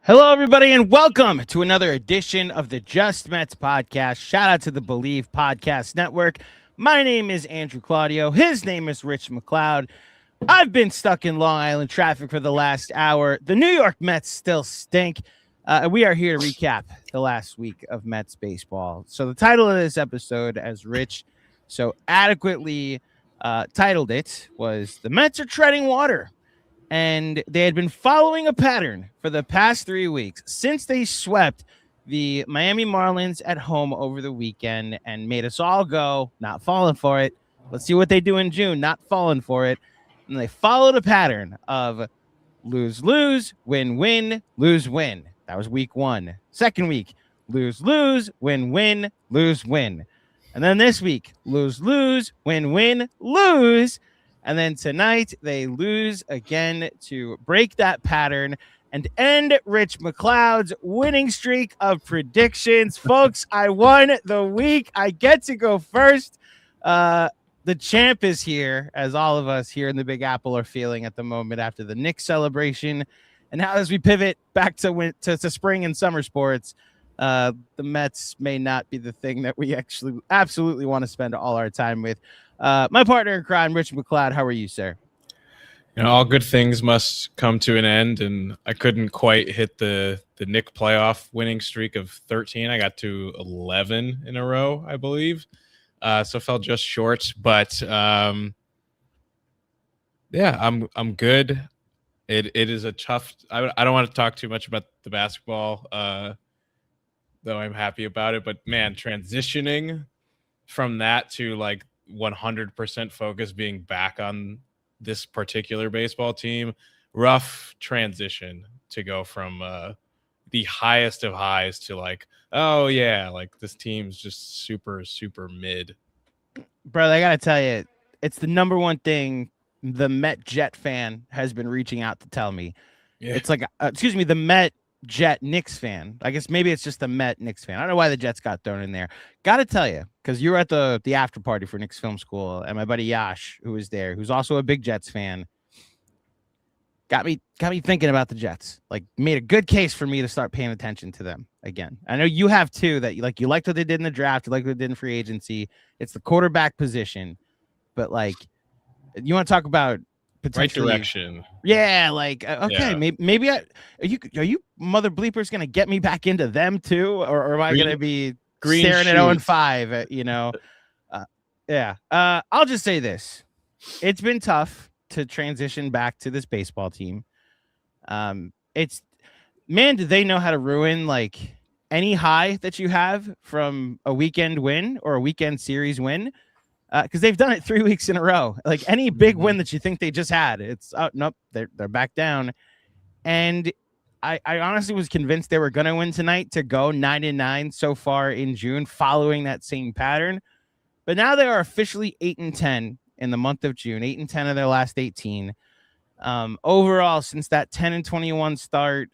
Hello, everybody, and welcome to another edition of the Just Mets podcast. Shout out to the Believe Podcast Network. My name is Andrew Claudio. His name is Rich MacLeod. I've been stuck in Long Island traffic for the last hour. The New York Mets still stink. We are here to recap the last week of Mets baseball. So the title of this episode, as Rich so adequately titled it, was "The Mets Are Treading Water." And they had been following a pattern for the past 3 weeks since they swept the Miami Marlins at home over the weekend and made us all go, not falling for it. Let's see what they do in June, not falling for it. And they followed a pattern of lose, lose, win, win, lose, win. That was week one. Second week, lose, lose, win, win, lose, win. And then this week, lose, lose, win, win, lose. And then tonight, they lose again to break that pattern and end Rich MacLeod's winning streak of predictions. Folks, I won the week. I get to go first. The champ is here, as all of us here in the Big Apple are feeling at the moment after the Knicks celebration. And now as we pivot back to spring and summer sports, the Mets may not be the thing that we actually absolutely want to spend all our time with. My partner in crime, Rich MacLeod. How are you, sir? All good things must come to an end, and I couldn't quite hit the Knick playoff winning streak of 13. I got to 11 in a row, I believe. So fell just short, but yeah, I'm good. It is a tough. I don't want to talk too much about the basketball, though I'm happy about it. But man, transitioning from that to like 100% focus being back on this particular baseball team, rough transition to go from the highest of highs to like, oh yeah, like this team's just super mid. Brother, I gotta tell you, it's the number one thing the Met Jet fan has been reaching out to tell me. Yeah. It's like, the Met Jet Knicks fan. I guess maybe it's just the Met Knicks fan. I don't know why the Jets got thrown in there. Gotta tell you, because you were at the after party for Knicks Film School, and my buddy Yash, who was there, who's also a big Jets fan, got me thinking about the Jets. Like, made a good case for me to start paying attention to them again. I know you have too. That you liked what they did in the draft, you liked what they did in free agency. It's the quarterback position, but like, you want to talk about right direction? Yeah, like okay, yeah. Maybe are you mother bleepers gonna get me back into them too, or am I gonna be staring at 0-5? Yeah. I'll just say this: it's been tough to transition back to this baseball team. Did they know how to ruin like any high that you have from a weekend win or a weekend series win? Because they've done it 3 weeks in a row. Like any big win that you think they just had, it's nope, they're back down. And I honestly was convinced they were going to win tonight to go 9-9 so far in June, following that same pattern. But now they are officially 8-10 in the month of June, 8-10 of their last 18. Overall, since that 10-21 start,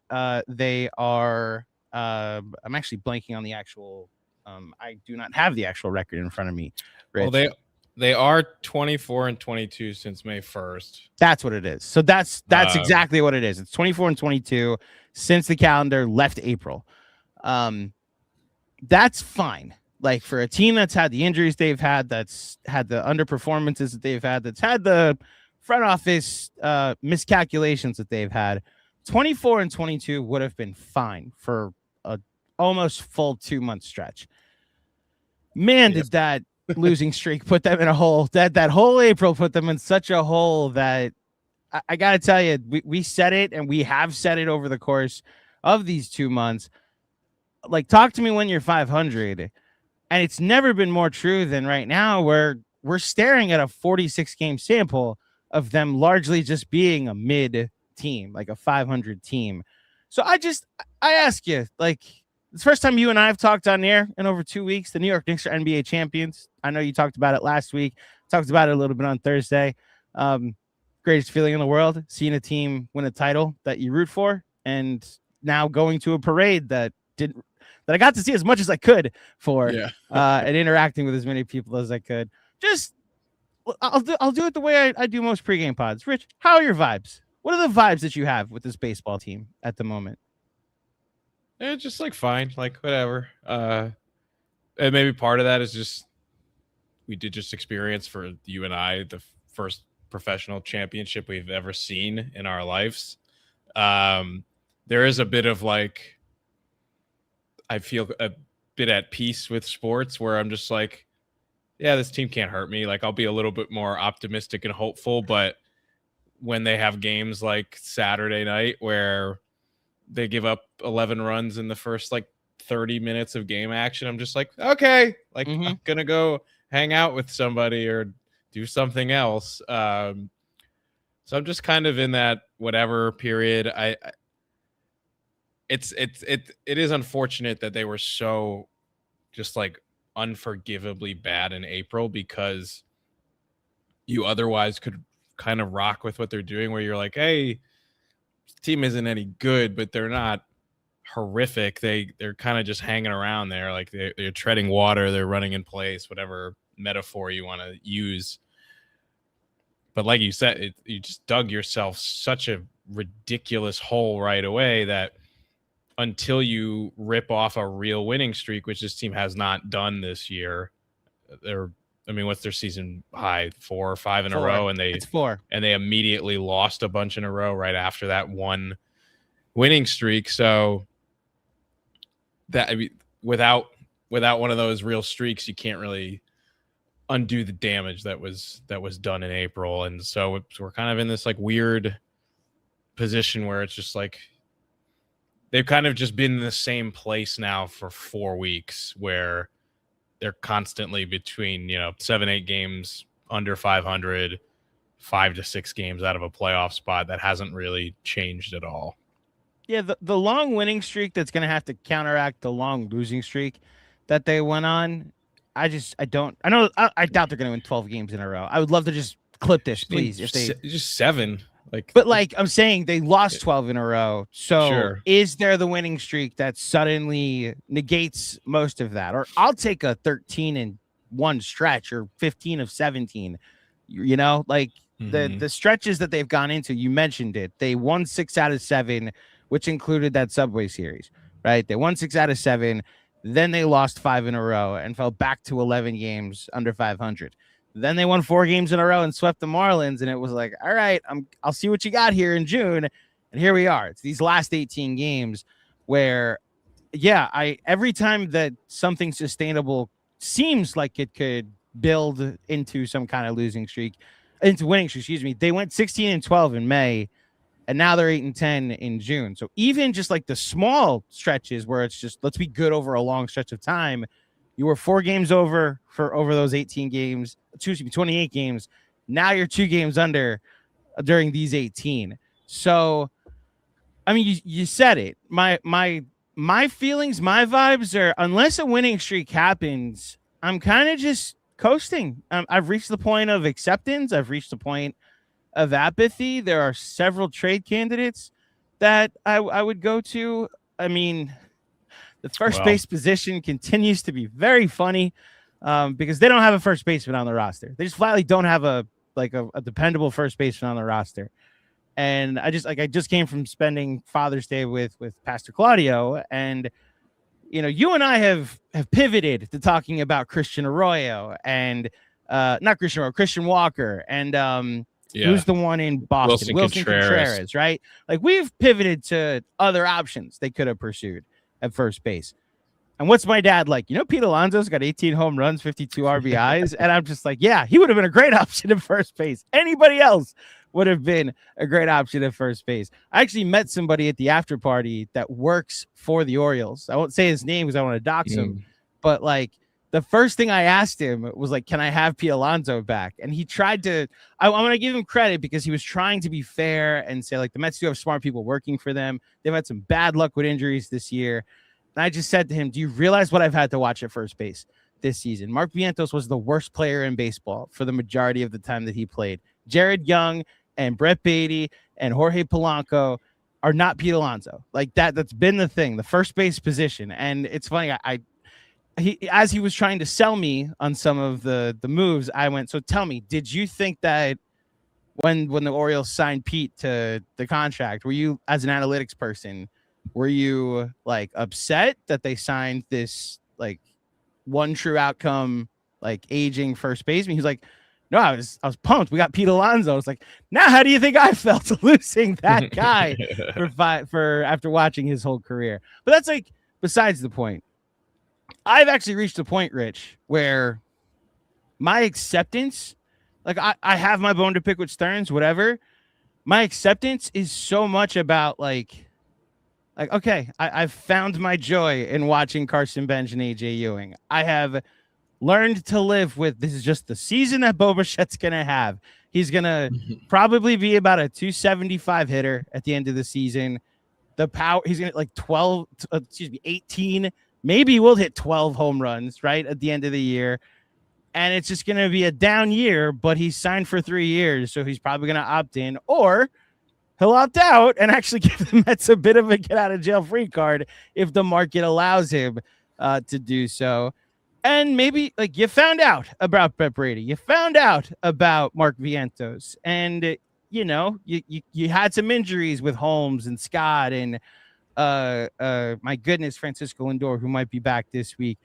they are. I'm actually blanking on the actual. I do not have the actual record in front of me. Rich. Well, they are 24-22 since May 1st. That's what it is. So that's exactly what it is. It's 24-22 since the calendar left April. That's fine. Like for a team that's had the injuries they've had, that's had the underperformances that they've had, that's had the front office miscalculations that they've had, 24-22 would have been fine for a almost full 2-month stretch. Man, did that losing streak put them in a hole. That whole April put them in such a hole that I got to tell you, we said it, and we have said it over the course of these 2 months. Like, talk to me when you're 500, and it's never been more true than right now, where we're staring at a 46-game sample of them largely just being a mid team, like a 500 team. So I ask you, like, it's the first time you and I have talked on air in over 2 weeks. The New York Knicks are NBA champions. I know you talked about it last week. Talked about it a little bit on Thursday. Greatest feeling in the world, seeing a team win a title that you root for, and now going to a parade that I got to see as much as I could for, and interacting with as many people as I could. I'll do it the way I do most pregame pods. Rich, how are your vibes? What are the vibes that you have with this baseball team at the moment? It's just like fine, like whatever. And maybe part of that is just we did just experience for you and I the first professional championship we've ever seen in our lives. There is a bit of like I feel a bit at peace with sports where I'm just like, yeah, this team can't hurt me. Like I'll be a little bit more optimistic and hopeful, but when they have games like Saturday night where they give up 11 runs in the first like 30 minutes of game action, I'm just like, okay, like I'm gonna go hang out with somebody or do something else. So I'm just kind of in that whatever period. It is unfortunate that they were so just like unforgivably bad in April, because you otherwise could kind of rock with what they're doing, where you're like, hey, this team isn't any good, but they're not horrific. They're kind of just hanging around there, like they're treading water, they're running in place, whatever metaphor you want to use. But like you said, you just dug yourself such a ridiculous hole right away that until you rip off a real winning streak, which this team has not done this year, what's their season high? 4 or 5 in a row, and it's 4, and they immediately lost a bunch in a row right after that one winning streak. So that without one of those real streaks, you can't really undo the damage that was done in April. And so we're kind of in this like weird position where it's just like they've kind of just been in the same place now for 4 weeks, where they're constantly between 7-8 games under 500, 5 to 6 games out of a playoff spot. That hasn't really changed at all. Yeah, the long winning streak that's going to have to counteract the long losing streak that they went on. I doubt they're going to win 12 games in a row. I would love to just clip this, please. If they just 7, but I'm saying they lost 12 in a row. So sure. Is there the winning streak that suddenly negates most of that? Or I'll take a 13-1 stretch or 15 of 17. The stretches that they've gone into. You mentioned it. They won 6 out of 7, which included that Subway Series, right? They won 6 out of 7. Then they lost 5 in a row and fell back to 11 games under 500. Then they won 4 games in a row and swept the Marlins. And it was like, all right, I'll see what you got here in June. And here we are. It's these last 18 games where, every time that something sustainable seems like it could build into some kind of winning streak, they went 16-12 in May. And now they're 8-10 in June. So even just like the small stretches where it's just, let's be good over a long stretch of time. You were 4 games over those 18 games, 28 games. Now you're 2 games under during these 18. So, I mean, you said it. My feelings, my vibes are, unless a winning streak happens, I'm kind of just coasting. I've reached the point of acceptance. I've reached the point of apathy. There are several trade candidates that I would go to. I mean, the first base position continues to be very funny because they don't have a first baseman on the roster. They just flatly don't have a dependable first baseman on the roster. And I just came from spending Father's Day with Pastor Claudio, and you and I have pivoted to talking about Christian Arroyo and not Christian Arroyo, Christian Walker, and who's the one in Boston? Wilson Contreras, right? Like, we've pivoted to other options they could have pursued at first base. And what's my dad like? Pete Alonso's got 18 home runs, 52 RBIs. And I'm just like, yeah, he would have been a great option at first base. Anybody else would have been a great option at first base. I actually met somebody at the after party that works for the Orioles. I won't say his name because I want to dox him. But the first thing I asked him was like, can I have Pete Alonso back? And he tried to, I'm going to give him credit because he was trying to be fair and say, like, the Mets do have smart people working for them. They've had some bad luck with injuries this year. And I just said to him, do you realize what I've had to watch at first base this season? Mark Vientos was the worst player in baseball for the majority of the time that he played. Jared Young and Brett Beatty and Jorge Polanco are not Pete Alonso. Like, that's been the thing, the first base position. And it's funny, as he was trying to sell me on some of the moves, I went, so tell me, did you think that when the Orioles signed Pete to the contract, were you, as an analytics person, Were you like upset that they signed this like one true outcome, like aging first baseman? He's like, no, I was pumped. We got Pete Alonso. It's like, now how do you think I felt losing that guy for after watching his whole career? But that's like besides the point. I've actually reached a point, Rich, where my acceptance, like I have my bone to pick with Stearns, whatever. My acceptance is so much about like okay, I've found my joy in watching Carson Bench and AJ Ewing. I have learned to live with this is just the season that Bo Bichette's gonna have. He's gonna probably be about a 275 hitter at the end of the season. The power he's gonna like 18. Maybe we'll hit 12 home runs right at the end of the year. And it's just gonna be a down year, but he's signed for 3 years, so he's probably gonna opt in, or he'll opt out and actually give the Mets a bit of a get out of jail free card if the market allows him to do so. And maybe like you found out about Brett Brady, you found out about Mark Vientos, and you know you had some injuries with Holmes and Scott and my goodness, Francisco Lindor, who might be back this week.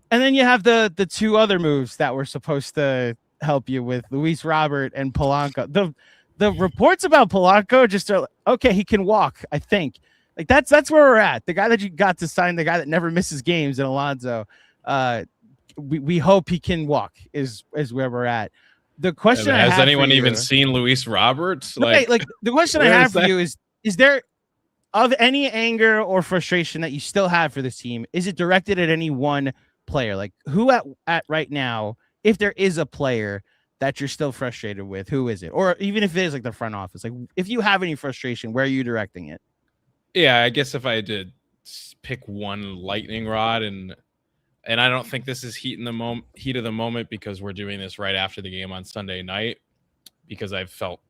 And then you have the 2 other moves that were supposed to help you with Luis Robert and Polanco. The reports about Polanco just are okay. He can walk. I think like that's where we're at. The guy that you got to sign, the guy that never misses games in Alonso. We hope he can walk is where we're at. The question has anyone even seen Luis Roberts? Like the question I have for you is there of any anger or frustration that you still have for this team? Is it directed at any one player? Like who at right now, if there is a player that you're still frustrated with, who is it? Or even if it is like the front office, like if you have any frustration, where are you directing it? Yeah, I guess if I did pick one lightning rod, and I don't think this is heat of the moment because we're doing this right after the game on Sunday night, because I've felt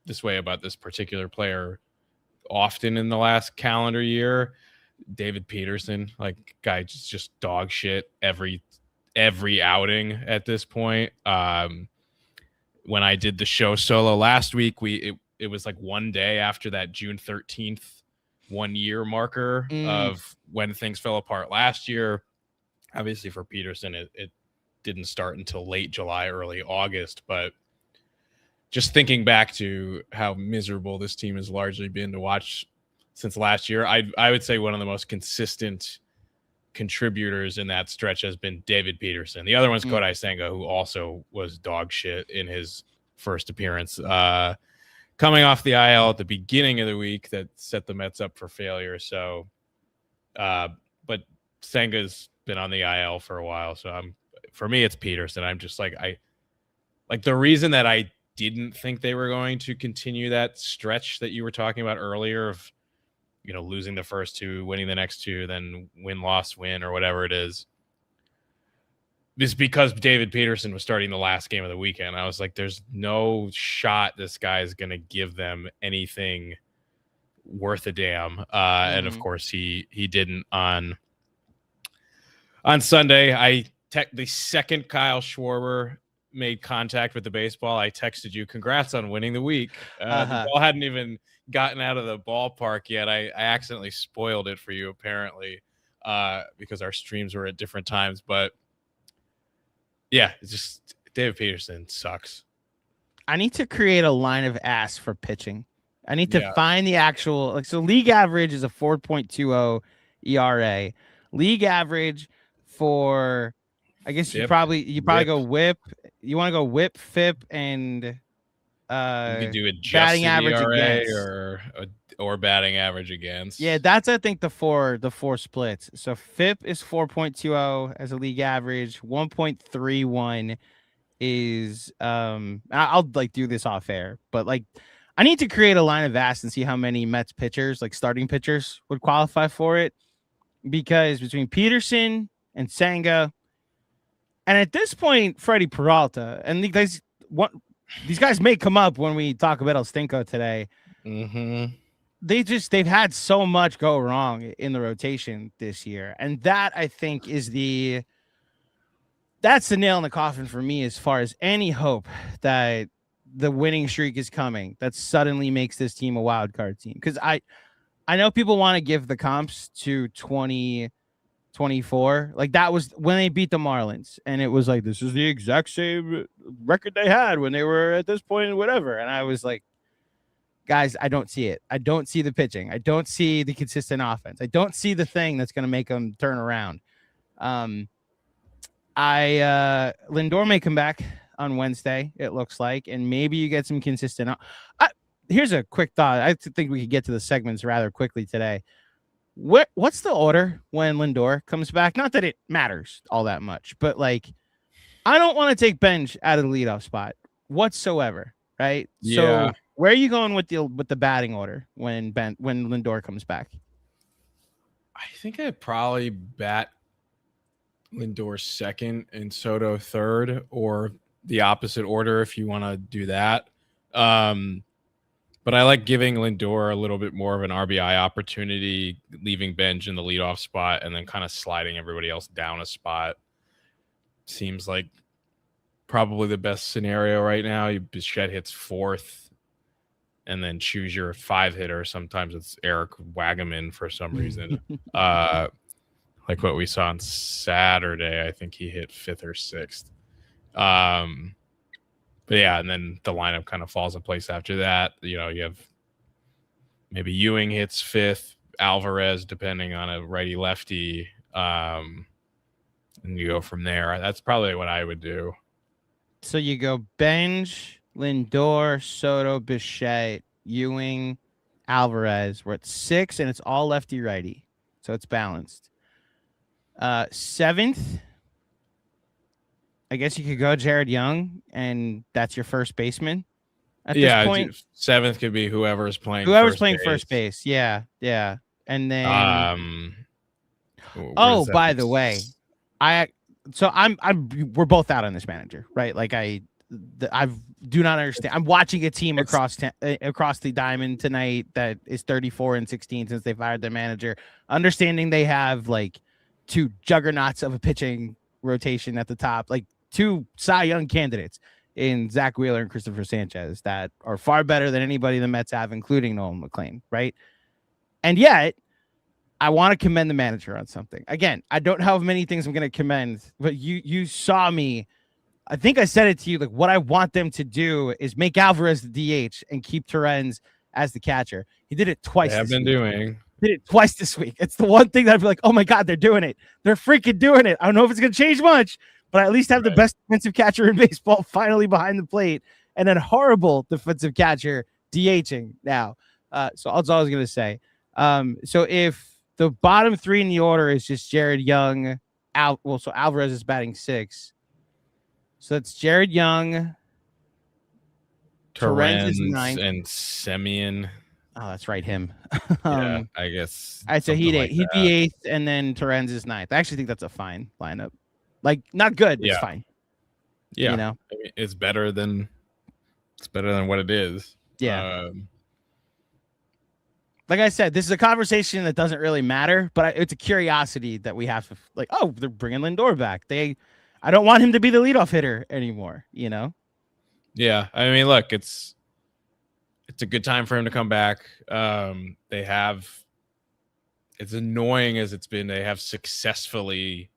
this way about this particular player often in the last calendar year. David Peterson, like guy just dog shit every outing at this point. When I did the show solo last week, it was like one day after that June 13th 1 year marker of when things fell apart last year. Obviously for Peterson, it didn't start until late July, early August, but just thinking back to how miserable this team has largely been to watch since last year, I would say one of the most consistent contributors in that stretch has been David Peterson. The other one's Kodai Senga, who also was dog shit in his first appearance, coming off the IL at the beginning of the week that set the Mets up for failure. So, but Senga's been on the IL for a while. So for me, it's Peterson. I'm just like, the reason that I didn't think they were going to continue that stretch that you were talking about earlier of, you know, losing the first 2, winning the next 2, then win, loss, win, or whatever it is because David Peterson was starting the last game of the weekend. I was like, there's no shot this guy is going to give them anything worth a damn. And of course he didn't on Sunday. The second Kyle Schwarber made contact with the baseball, I texted you, congrats on winning the week. The ball hadn't even gotten out of the ballpark yet. I accidentally spoiled it for you, apparently, because our streams were at different times. But yeah, it's just David Peterson sucks. I need to create a line of ass for pitching. I need to find the actual so league average is a 4.20 ERA. League average for, I guess you probably go whip. You want to go whip, FIP, and you can do adjusted batting average ERA against. or batting average against. Yeah, that's I think the four splits. So FIP is 4.20 as a league average. 1.31 is I'll like do this off air, but like I need to create a line of ass and see how many Mets pitchers, like starting pitchers, would qualify for it, because between Peterson and Senga, and at this point Freddie Peralta, and these guys may come up when we talk about El Stinko today. They've had so much go wrong in the rotation this year, and that I think is that's the nail in the coffin for me as far as any hope that the winning streak is coming that suddenly makes this team a wild card team. Because I know people want to give the comps to 2024. Like that was when they beat the Marlins, and it was like this is the exact same record they had when they were at this point and whatever. And I was like, guys, I don't see it. I don't see the pitching. I don't see the consistent offense. I don't see the thing that's going to make them turn around. Lindor may come back on Wednesday, it looks like, and maybe you get some consistent. Here's a quick thought. I think we could get to the segments rather quickly today. What's the order when Lindor comes back? Not that it matters all that much, but like, I don't want to take Benj out of the leadoff spot whatsoever, right? Yeah. So where are you going with the batting order when Lindor comes back? I think I'd probably bat Lindor second and Soto third, or the opposite order if you want to do that. But I like giving Lindor a little bit more of an RBI opportunity, leaving Benj in the leadoff spot, and then kind of sliding everybody else down a spot. Seems like probably the best scenario right now. Bichette hits fourth, and then choose your 5-hitter. Sometimes it's Eric Wagaman for some reason. Like what we saw on Saturday, I think he hit 5th or 6th. But yeah, and then the lineup kind of falls in place after that. You know, you have maybe Ewing hits 5th, Alvarez, depending on a righty lefty. And you go from there. That's probably what I would do. So you go Benj, Lindor, Soto, Bichette, Ewing, Alvarez. We're at 6, and it's all lefty righty. So it's balanced. 7th, I guess you could go Jared Young, and that's your first baseman at this point. 7th could be whoever's playing first base. Yeah. And then by the way, we're both out on this manager, right? Like I do not understand. I'm watching a team across the diamond tonight that is 34-16 since they fired their manager, understanding they have like 2 juggernauts of a pitching rotation at the top, like 2 Cy Young candidates in Zach Wheeler and Christopher Sanchez that are far better than anybody the Mets have, including Nolan McLean, right? And yet, I want to commend the manager on something. Again, I don't have many things I'm going to commend, but you saw me. I think I said it to you. Like, what I want them to do is make Alvarez the DH and keep Torrens as the catcher. He did it twice. They have been doing. Did it twice this week. It's the one thing that I'd be like, oh my God, they're doing it. They're freaking doing it. I don't know if it's going to change much, but I at least have the best defensive catcher in baseball finally behind the plate, and then horrible defensive catcher DHing now. So that's all I was going to say. So if the bottom 3 in the order is just Jared Young, so Alvarez is batting 6. So that's Jared Young, Torrens is 9th, and Semien. Oh, that's right, him. Yeah, I guess. All right, so he'd be 8th, and then Torrens is 9th. I actually think that's a fine lineup. Like, not good, but it's fine. Yeah, you know, I mean, it's better than what it is. Yeah. Like I said, this is a conversation that doesn't really matter, but it's a curiosity that we have to, like, oh, they're bringing Lindor back. I don't want him to be the leadoff hitter anymore, you know? Yeah. I mean, look, it's a good time for him to come back. It's annoying as it's been, they have successfully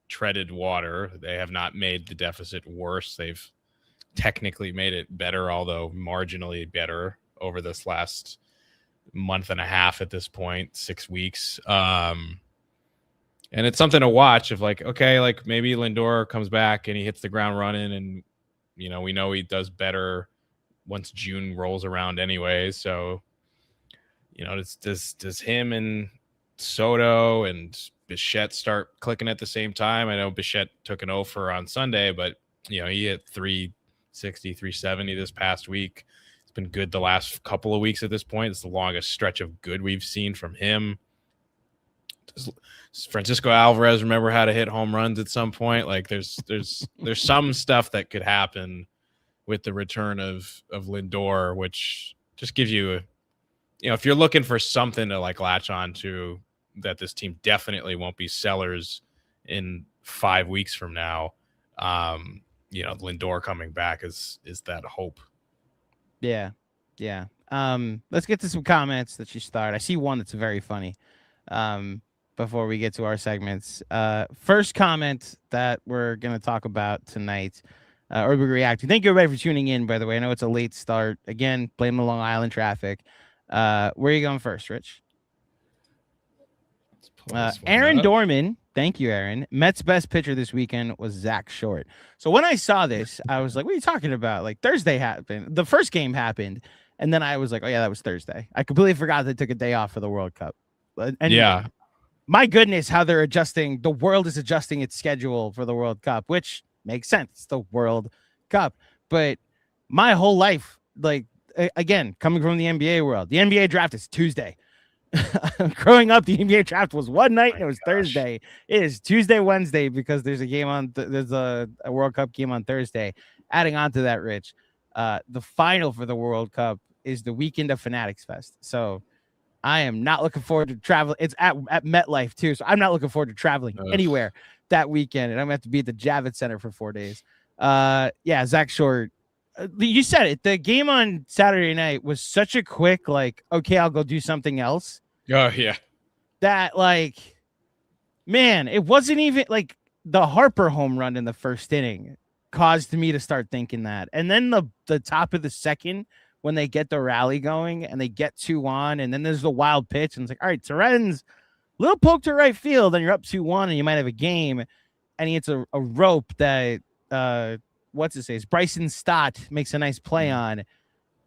treaded water. They have not made the deficit worse. They've technically made it better, although marginally better over this last month and a half at this point, 6 weeks. And it's something to watch of like, okay, like maybe Lindor comes back and he hits the ground running, and we know he does better once June rolls around anyway. So, does him and Soto and Bichette start clicking at the same time? I know Bichette took an offer on Sunday, but he hit 360, 370 this past week. It's been good the last couple of weeks at this point. It's the longest stretch of good we've seen from him. Does Francisco Alvarez remember how to hit home runs at some point? Like there's some stuff that could happen with the return of Lindor, which just gives you if you're looking for something to like latch on to, that this team definitely won't be sellers in 5 weeks from now. Lindor coming back is that hope. Yeah. Let's get to some comments that you start. I see one that's very funny. Before we get to our segments, first comment that we're gonna talk about tonight, or we're reacting. Thank you everybody for tuning in. By the way, I know it's a late start. Again, blame the Long Island traffic. Where are you going first, Rich? Aaron Dorman. Thank you, Aaron. Mets' best pitcher this weekend was Zach Short. So when I saw this, I was like, what are you talking about? Like Thursday happened. The first game happened. And then I was like, oh, yeah, that was Thursday. I completely forgot they took a day off for the World Cup. And yeah, my goodness, how they're adjusting. The world is adjusting its schedule for the World Cup, which makes sense. It's the World Cup. But my whole life, like, again, coming from the NBA world, the NBA draft is Tuesday. Growing up, the NBA draft was one night and it was Thursday. It is Tuesday, Wednesday because there's a game on. There's a World Cup game on Thursday. Adding on to that, Rich, the final for the World Cup is the weekend of Fanatics Fest. So I am not looking forward to travel. It's at MetLife too, so I'm not looking forward to traveling anywhere that weekend, and I'm gonna have to be at the Javits Center for 4 days. Yeah, Zach Short. You said it. The game on Saturday night was such a quick, like, okay, I'll go do something else. Oh yeah. That, like, man, it wasn't even like the Harper home run in the first inning caused me to start thinking that. And then the top of the second, when they get the rally going and they get 2-1, and then there's the wild pitch, and it's like, all right, Terenz, little poke to right field, and you're up 2-1, and you might have a game. And he hits a rope that what's it say? Bryson Stott makes a nice play on.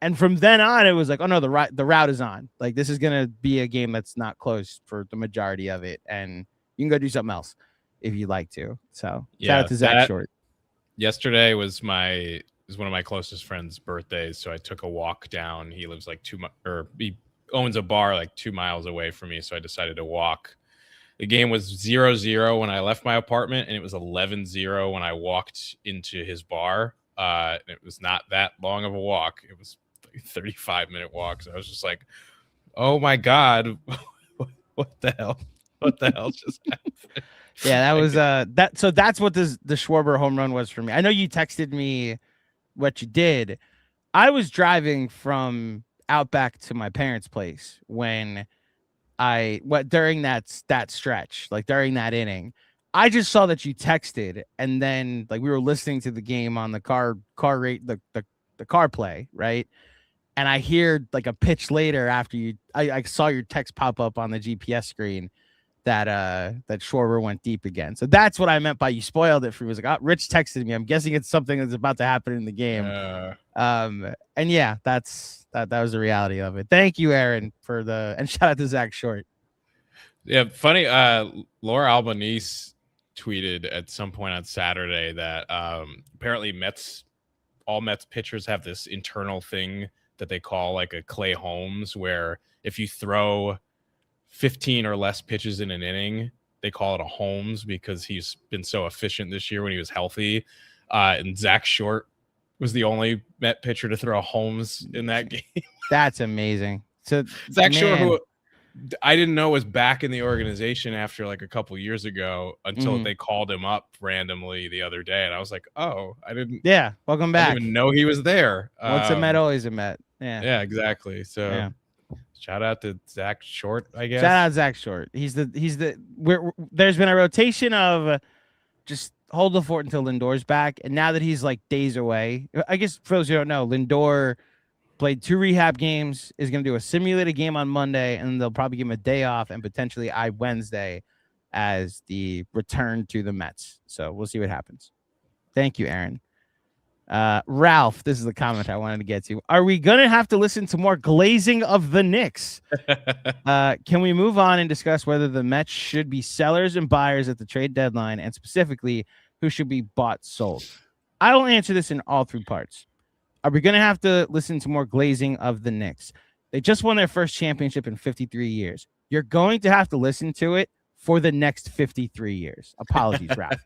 And from then on, it was like, oh no, the route is on. Like, this is gonna be a game that's not close for the majority of it, and you can go do something else if you'd like to. So shout out to Zach Short. Yesterday was one of my closest friends' birthdays, so I took a walk down. He lives like he owns a bar like 2 miles away from me, so I decided to walk. The game was 0-0 when I left my apartment, and it was 11-0 when I walked into his bar. And it was not that long of a walk. It was like a 35-minute walk. So I was just like, oh my God, what the hell? What the hell just happened? Yeah, that was that. So that's what the Schwarber home run was for me. I know you texted me what you did. I was driving from Outback to my parents' place when during that stretch, like during that inning. I just saw that you texted, and then like we were listening to the game on the car rate, the car play, right? And I hear like a pitch later after I saw your text pop up on the GPS screen that Schwarber went deep again. So that's what I meant by you spoiled it for me. It was like, oh, Rich texted me. I'm guessing it's something that's about to happen in the game. And yeah, that was the reality of it. Thank you, Aaron, and shout out to Zach Short. Yeah, funny. Laura Albanese tweeted at some point on Saturday that apparently all Mets pitchers have this internal thing that they call like a Clay Holmes, where if you throw 15 or less pitches in an inning, they call it a Holmes because he's been so efficient this year when he was healthy. And Zach Short was the only Met pitcher to throw a Holmes in that game. That's amazing. So Zach Short, who I didn't know was back in the organization after like a couple years ago until they called him up randomly the other day. And I was like, oh, yeah, welcome back. I didn't even know he was there. Once a Met, always a Met. Yeah, exactly. So yeah. Shout out to Zach Short, I guess. Shout out Zach Short. There's been a rotation of just hold the fort until Lindor's back. And now that he's like days away, I guess for those who don't know, Lindor played 2 rehab games, is going to do a simulated game on Monday, and they'll probably give him a day off and potentially Wednesday as the return to the Mets. So we'll see what happens. Thank you, Aaron. Ralph, this is the comment I wanted to get to. Are we going to have to listen to more glazing of the Knicks? Can we move on and discuss whether the Mets should be sellers and buyers at the trade deadline, and specifically who should be bought, sold? I will answer this in all 3 parts. Are we going to have to listen to more glazing of the Knicks? They just won their first championship in 53 years. You're going to have to listen to it for the next 53 years. Apologies, Ralph.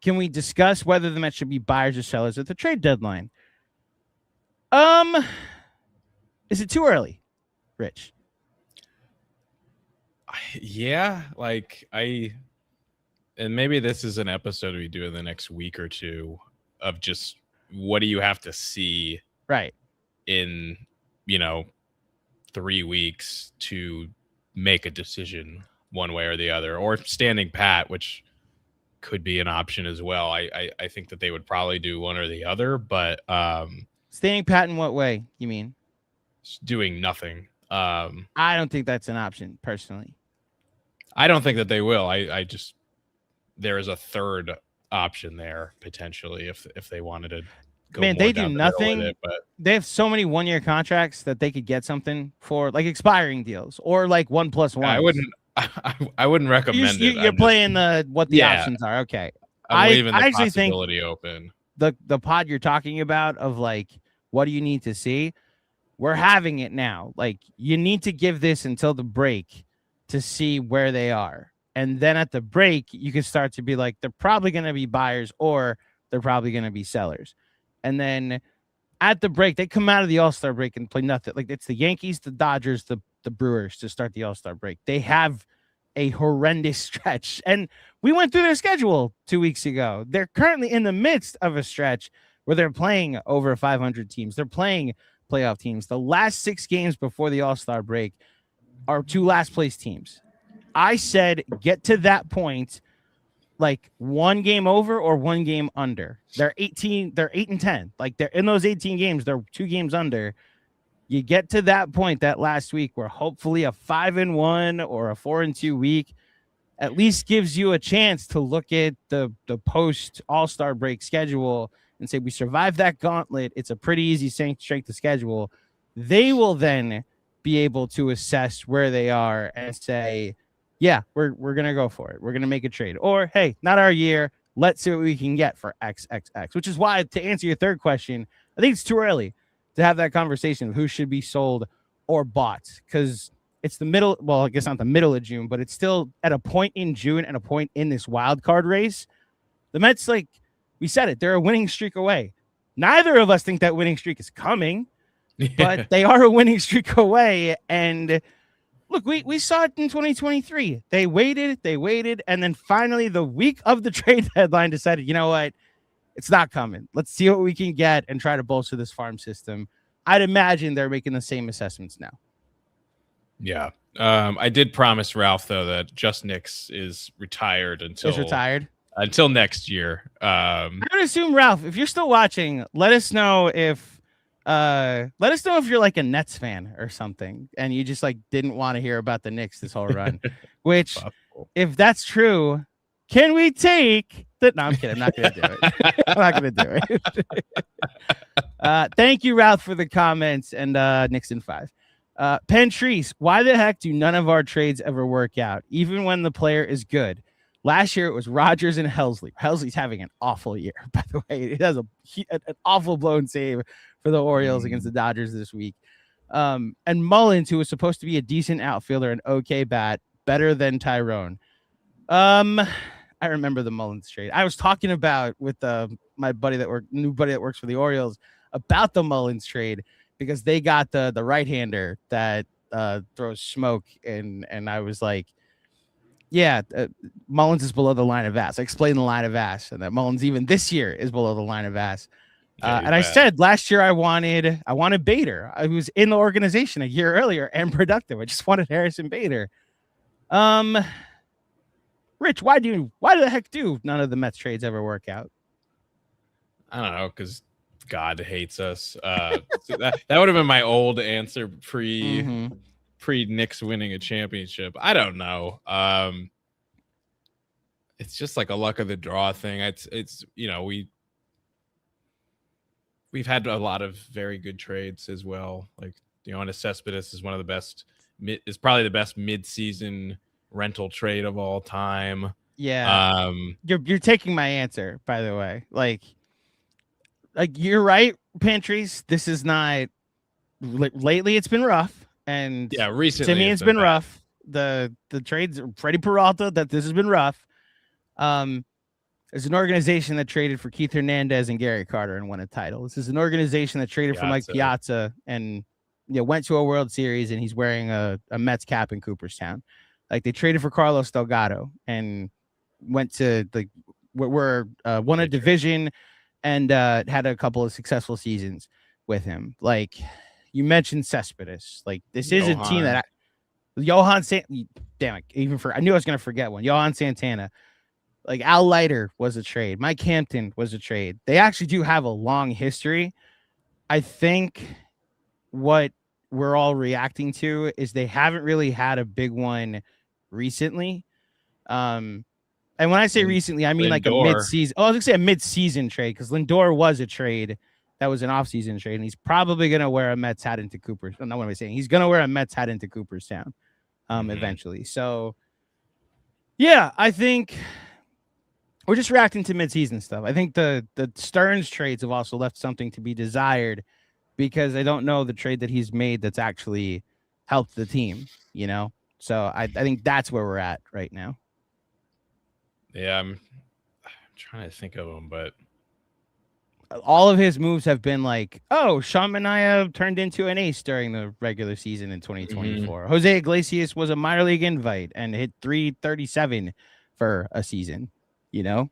Can we discuss whether the Mets should be buyers or sellers at the trade deadline? Is it too early, Rich? Yeah, and maybe this is an episode we do in the next week or two of just what do you have to see right 3 weeks to make a decision one way or the other, or standing pat, which could be an option as well. I think that they would probably do one or the other, but Staying pat in what way, you mean? doing nothing. I don't think that's an option, personally. I don't think that they will. I just, there is a third option there potentially if they wanted to go more they down do the middle nothing. with it, but They have so many 1-year contracts that they could get something for, like expiring deals or like 1+1. I wouldn't recommend it. You're playing what the options are. Okay. I'm leaving the actually think possibility open. The pod you're talking about of like, what do you need to see? We're having it now. Like, you need to give this until the break to see where they are. And then at the break, you can start to be like, they're probably going to be buyers or they're probably going to be sellers. And then at the break, they come out of the All-Star break and play nothing. Like, it's the Yankees, the Dodgers, the Brewers to start the All-Star break. They have a horrendous stretch. And we went through their schedule 2 weeks ago. They're currently in the midst of a stretch where they're playing over 500 teams. They're playing playoff teams. The last 6 games before the All-Star break are 2 last place teams. I said, get to that point, like 1 game over or 1 game under. They're 8 and 10. Like, they're in those 18 games, they're 2 games under. You get to that point that last week where hopefully a 5-1 or a 4-2 week at least gives you a chance to look at the post All-Star break schedule and say, we survived that gauntlet. It's a pretty easy strength to schedule. They will then be able to assess where they are and say, yeah, we're going to go for it. We're going to make a trade. Or, hey, not our year. Let's see what we can get for XXX, which is why, to answer your third question, I think it's too early to have that conversation of who should be sold or bought, because it's the middle. Well, I guess not the middle of June, but it's still at a point in June and a point in this wild card race. The Mets, like we said it, they're a winning streak away. Neither of us think that winning streak is coming, but they are a winning streak away. And look, we saw it in 2023. They waited, and then finally the week of the trade deadline decided, you know what? It's not coming. Let's see what we can get and try to bolster this farm system. I'd imagine they're making the same assessments now. Yeah. I did promise Ralph, though, that Just Knicks is retired until next year. I would assume, Ralph, if you're still watching, let us know if you're like a Nets fan or something and you just like didn't want to hear about the Knicks this whole run. Which, if that's true, can we take that? No, I'm kidding. I'm not going to do it. I'm not going to do it. Thank you, Ralph, for the comments, and Knicks in 5. Pentrice, why the heck do none of our trades ever work out, even when the player is good? Last year, it was Rodgers and Helsley. Helsley's having an awful year, by the way. It has an awful blown save for the Orioles against the Dodgers this week. And Mullins, who was supposed to be a decent outfielder, an okay bat, better than Tyrone. I remember the Mullins trade. I was talking about with my new buddy that works for the Orioles about the Mullins trade because they got the right-hander that throws smoke, and I was like, yeah, Mullins is below the line of Vass. I explained the line of Vass, and that Mullins even this year is below the line of Vass. And I said last year I wanted Bader. I was in the organization a year earlier and productive. I just wanted Harrison Bader. Rich, why the heck do none of the Mets trades ever work out? I don't know, because God hates us. So that would have been my old answer pre Knicks winning a championship. I don't know. It's just like a luck of the draw thing. It's we've had a lot of very good trades as well. Like Yoenis Cespedes is one of the best. Is probably the best mid-season rental trade of all time. Yeah. You're taking my answer, by the way. Like you're right, Pentrice. This is not lately. It's been rough, and yeah, recently Simeon's been rough. The trades, Freddie Peralta, that this has been rough. There's an organization that traded for Keith Hernandez and Gary Carter and won a title. This is an organization that traded for Mike Piazza and went to a World Series, and he's wearing a Mets cap in Cooperstown. Like, they traded for Carlos Delgado and went to won a division and had a couple of successful seasons with him. Like, You mentioned Cespedes. Like, this is a team that damn it, I knew I was gonna forget one. Johan Santana. Like, Al Leiter was a trade. Mike Hampton was a trade. They actually do have a long history. I think what we're all reacting to is they haven't really had a big one recently. And when I say recently, I mean like a mid-season. Oh, I was gonna say a mid-season trade, because Lindor was a trade that was an off-season trade, and he's probably gonna wear a Mets hat into Cooper's. No, what am I saying? He's gonna wear a Mets hat into Cooperstown, eventually. So, yeah, I think we're just reacting to mid-season stuff. I think the Stearns trades have also left something to be desired, because I don't know the trade that he's made that's actually helped the team, you know? So I think that's where we're at right now. Yeah, I'm trying to think of them, but all of his moves have been like, oh, Sean Manaea turned into an ace during the regular season in 2024. Jose Iglesias was a minor league invite and hit 337 for a season, you know?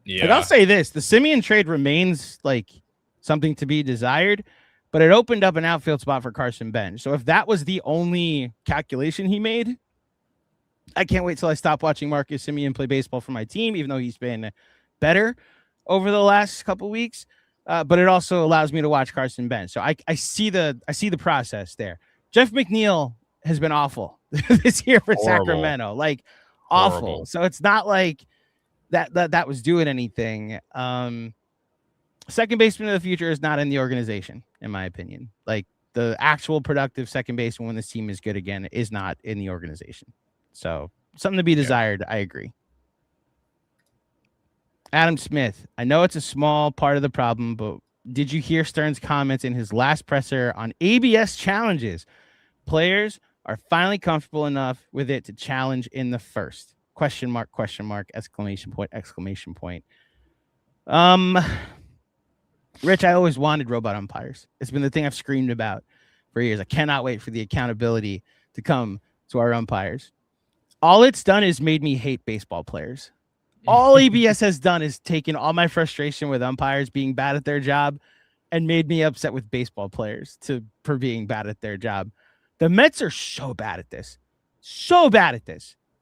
Yeah. Like, I'll say this, the Simeon trade remains like something to be desired, but it opened up an outfield spot for Carson Bench. So if that was the only calculation he made, I can't wait till I stop watching Marcus Simeon play baseball for my team, even though he's been better over the last couple weeks. But it also allows me to watch Carson Bench. So I see the process there. Jeff McNeil has been awful this year for Sacramento, like awful. So it's not like that was doing anything. Second baseman of the future is not in the organization, in my opinion. Like, the actual productive second baseman when this team is good again is not in the organization. So something to be desired. I agree. Adam Smith, I know it's a small part of the problem, but did you hear Stearns' comments in his last presser on ABS challenges? Players are finally comfortable enough with it to challenge in the first. Question mark, exclamation point. Rich, I always wanted robot umpires. It's been the thing I've screamed about for years. I cannot wait for the accountability to come to our umpires. All it's done is made me hate baseball players. All ABS has done is taken all my frustration with umpires being bad at their job and made me upset with baseball players for being bad at their job. The Mets are so bad at this.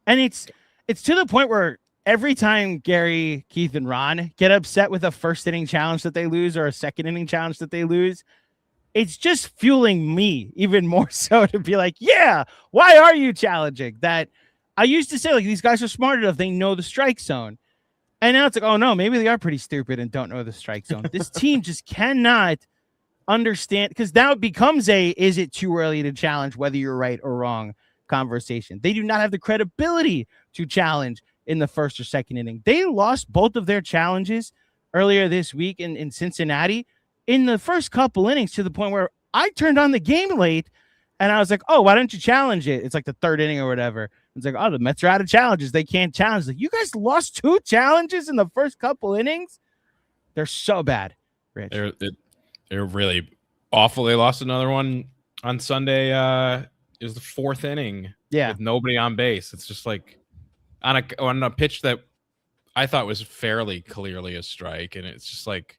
And it's to the point where every time Gary, Keith, and Ron get upset with a first inning challenge that they lose or a second inning challenge that they lose, it's just fueling me even more so to be like, yeah, why are you challenging that? I used to say, like, these guys are smart enough. They know the strike zone. And now it's like, oh, no, maybe they are pretty stupid and don't know the strike zone. This team just cannot understand, because now it becomes is it too early to challenge whether you're right or wrong conversation. They do not have the credibility to challenge in the first or second inning. They lost both of their challenges earlier this week in Cincinnati in the first couple innings, to the point where I turned on the game late and I was like, oh, why don't you challenge it? It's like the third inning or whatever. It's like, oh, the Mets are out of challenges. They can't challenge. Like, you guys lost 2 challenges in the first couple innings. They're so bad, Rich. They're really awful. They lost another one on Sunday. It was the 4th inning. Yeah. With nobody on base. It's just like on a pitch that I thought was fairly clearly a strike. And it's just like,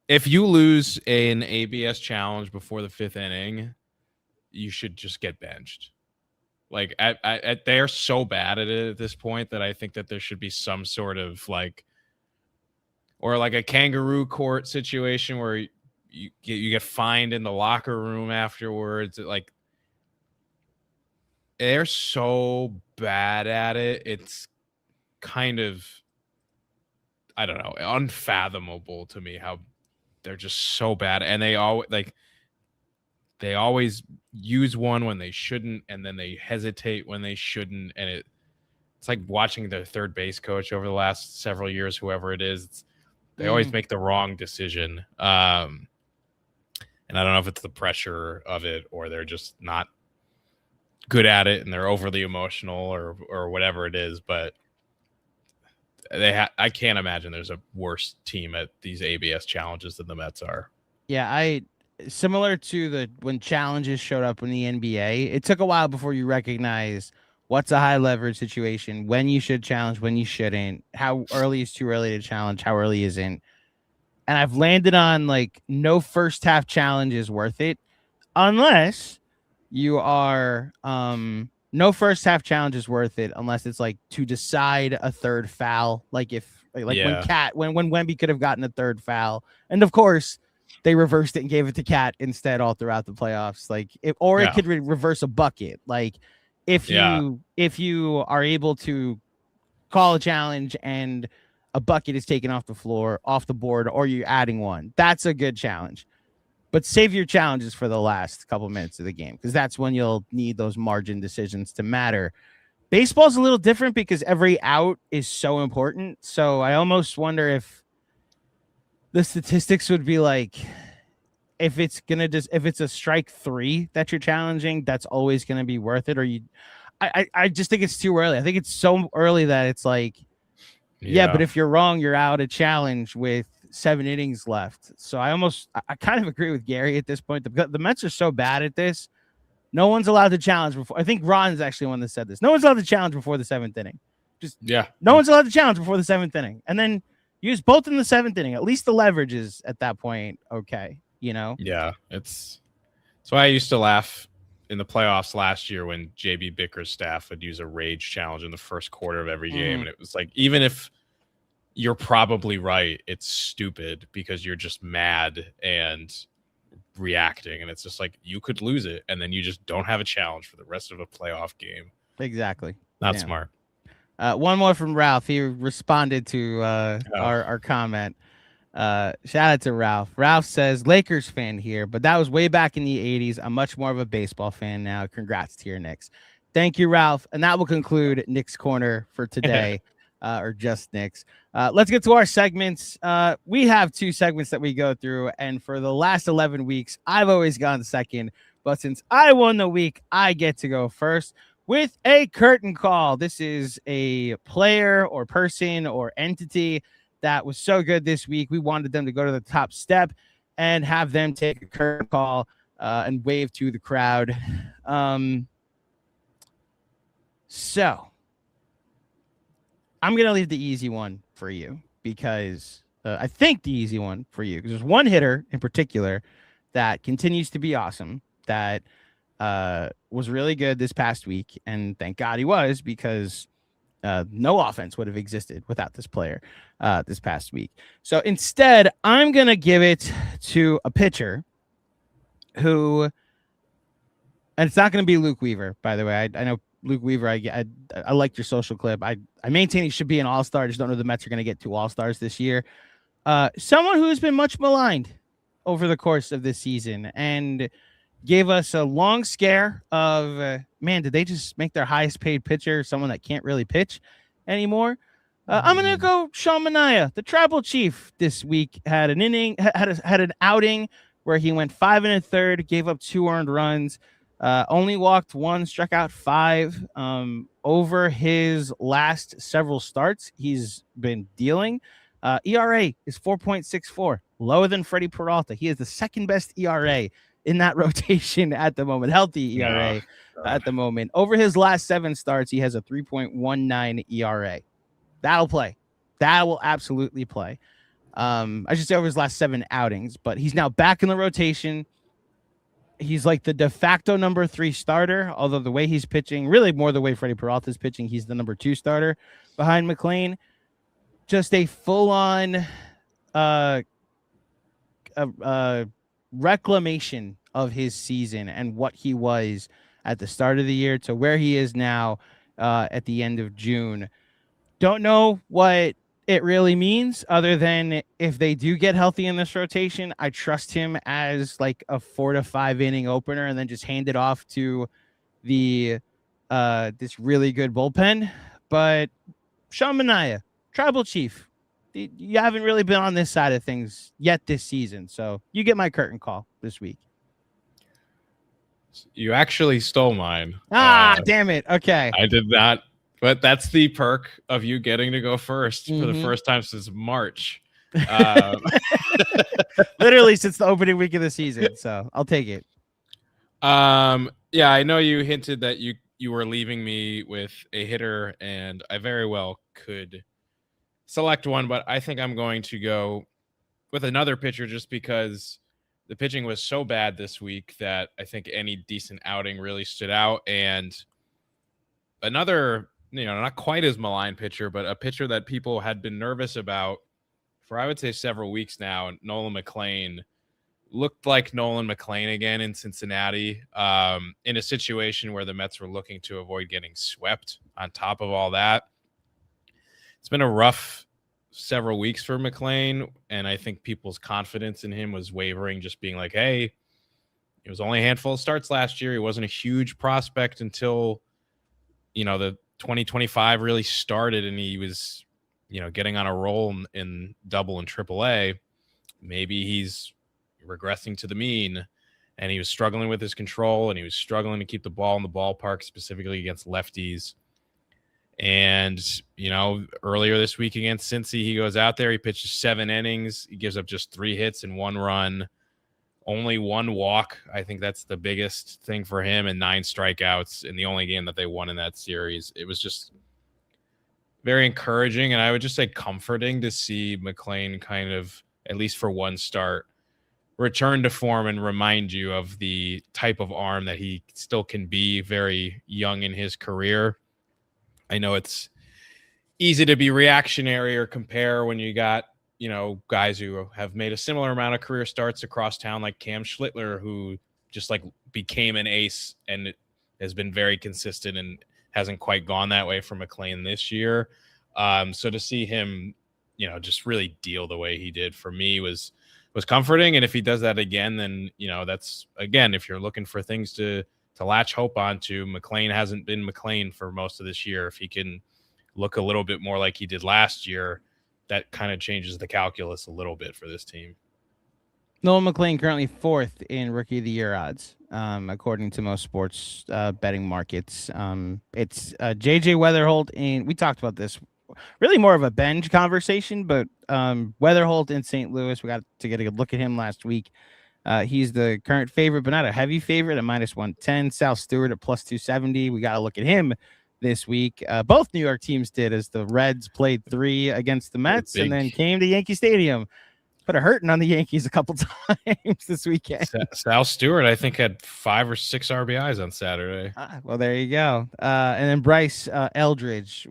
if you lose an ABS challenge before the 5th inning, you should just get benched. Like, they're so bad at it at this point that I think that there should be some sort of like a kangaroo court situation where you get fined in the locker room afterwards. Like, they're so bad at it. It's kind of, I don't know, unfathomable to me how they're just so bad. And they always use one when they shouldn't, and then they hesitate when they shouldn't. And it's like watching their third base coach over the last several years, whoever it is. They always make the wrong decision. And I don't know if it's the pressure of it or they're just not good at it and they're overly emotional or whatever it is. But I can't imagine there's a worse team at these ABS challenges than the Mets are. Yeah, similar to when challenges showed up in the NBA, it took a while before you recognize what's a high leverage situation, when you should challenge, when you shouldn't, how early is too early to challenge, how early isn't. and I've landed on like no first half challenge is worth it unless you are no first half challenge is worth it unless it's like to decide a third foul, like if like when Wemby could have gotten a third foul, and of course they reversed it and gave it to Cat instead all throughout the playoffs. Like it could reverse a bucket. Like if you are able to call a challenge and a bucket is taken off the floor, off the board, or you're adding one, that's a good challenge. But save your challenges for the last couple minutes of the game, because that's when you'll need those margin decisions to matter. Baseball's a little different because every out is so important. So I almost wonder if the statistics would be like, if it's a strike 3 that you're challenging, that's always gonna be worth it. Or I just think it's too early. I think it's so early that it's like, but if you're wrong, you're out a challenge with 7 innings left. So I kind of agree with Gary at this point. The Mets are so bad at this. No one's allowed to challenge before. I think Ron's actually one that said this. No one's allowed to challenge before the 7th inning. No one's allowed to challenge before the 7th inning. And then use both in the 7th inning. At least the leverage is at that point okay, you know? Yeah, that's why I used to laugh in the playoffs last year when JB Bicker's staff would use a rage challenge in the first quarter of every game. And it was like, even if you're probably right, it's stupid because you're just mad and reacting. And it's just like, you could lose it and then you just don't have a challenge for the rest of a playoff game. Exactly. Not smart. One more from Ralph. He responded to our comment. Shout out to Ralph. Ralph says, Lakers fan here, but that was way back in the 80s. I'm much more of a baseball fan now. Congrats to your Knicks. Thank you, Ralph. And that will conclude Knicks Corner for today, or just Knicks. Let's get to our segments. We have 2 segments that we go through, and for the last 11 weeks, I've always gone second. But since I won the week, I get to go first with a curtain call. This is a player or person or entity that was so good this week. We wanted them to go to the top step and have them take a curtain call and wave to the crowd. So I'm going to leave the easy one for you because I think the easy one for you, because there's one hitter in particular that continues to be awesome, that was really good this past week. And thank God he was, because no offense would have existed without this player this past week. So instead, I'm going to give it to a pitcher who, and it's not going to be Luke Weaver, by the way. I know Luke Weaver, I liked your social clip. I maintain he should be an all-star. I just don't know the Mets are going to get 2 all-stars this year. Someone who's been much maligned over the course of this season and gave us a long scare of, man, did they just make their highest paid pitcher someone that can't really pitch anymore? I'm going to go Sean Manaea, the tribal chief this week, had an outing where he went 5 1/3, gave up 2 earned runs, only walked 1, struck out 5. Over his last several starts, he's been dealing. ERA is 4.64, lower than Freddie Peralta. He is the second best ERA in that rotation at the moment, healthy ERA at the moment. Over his last 7 starts, he has a 3.19 ERA. That'll play. That will absolutely play. I should say over his last 7 outings, but he's now back in the rotation. He's like the de facto number 3 starter, although the way he's pitching, really more the way Freddie Peralta is pitching, he's the number 2 starter behind McLean. Just a full-on reclamation of his season and what he was at the start of the year to where he is now at the end of June. Don't know what it really means, other than if they do get healthy in this rotation, I trust him as like a 4 to 5 inning opener and then just hand it off to the this really good bullpen. But Sean Manaea, tribal chief, you haven't really been on this side of things yet this season, so you get my curtain call this week. You actually stole mine. Damn it. Okay. I did not, but that's the perk of you getting to go first for the first time since March. Literally since the opening week of the season, so I'll take it. Yeah, I know you hinted that you were leaving me with a hitter, and I very well could select one, but I think I'm going to go with another pitcher just because the pitching was so bad this week that I think any decent outing really stood out. And another, not quite as maligned pitcher, but a pitcher that people had been nervous about for, I would say, several weeks now, Nolan McLean looked like Nolan McLean again in Cincinnati, in a situation where the Mets were looking to avoid getting swept. On top of all that, it's been a rough several weeks for McLean, and I think people's confidence in him was wavering, just being like, hey, it was only a handful of starts last year. He wasn't a huge prospect until, the 2025 really started, and he was, getting on a roll in double and triple A. Maybe he's regressing to the mean, and he was struggling with his control, and he was struggling to keep the ball in the ballpark, specifically against lefties. And, earlier this week against Cincy, he goes out there, he pitches 7 innings, he gives up just 3 hits and 1 run, only 1 walk. I think that's the biggest thing for him, and 9 strikeouts in the only game that they won in that series. It was just very encouraging, and I would just say comforting to see McLean kind of, at least for one start, return to form and remind you of the type of arm that he still can be very young in his career. I know it's easy to be reactionary or compare when you got, guys who have made a similar amount of career starts across town, like Cam Schlittler, who just became an ace and has been very consistent and hasn't quite gone that way for McLean this year. So to see him, just really deal the way he did for me was comforting. And if he does that again, then, that's, again, if you're looking for things to latch hope onto, McLean hasn't been McLean for most of this year. If he can look a little bit more like he did last year, that kind of changes the calculus a little bit for this team. Nolan McLean currently 4th in Rookie of the Year odds, according to most sports betting markets. It's JJ Weatherholt, and we talked about this, really more of a bench conversation, but Weatherholt in St. Louis, we got to get a good look at him last week. He's the current favorite, but not a heavy favorite at -110. Sal Stewart at +270. We got to look at him this week. Both New York teams did, as the Reds played 3 against the Mets and then came to Yankee Stadium. Put a hurting on the Yankees a couple times this weekend. Sal Stewart, I think, had 5 or 6 RBIs on Saturday. Well, there you go. And then Bryce Eldridge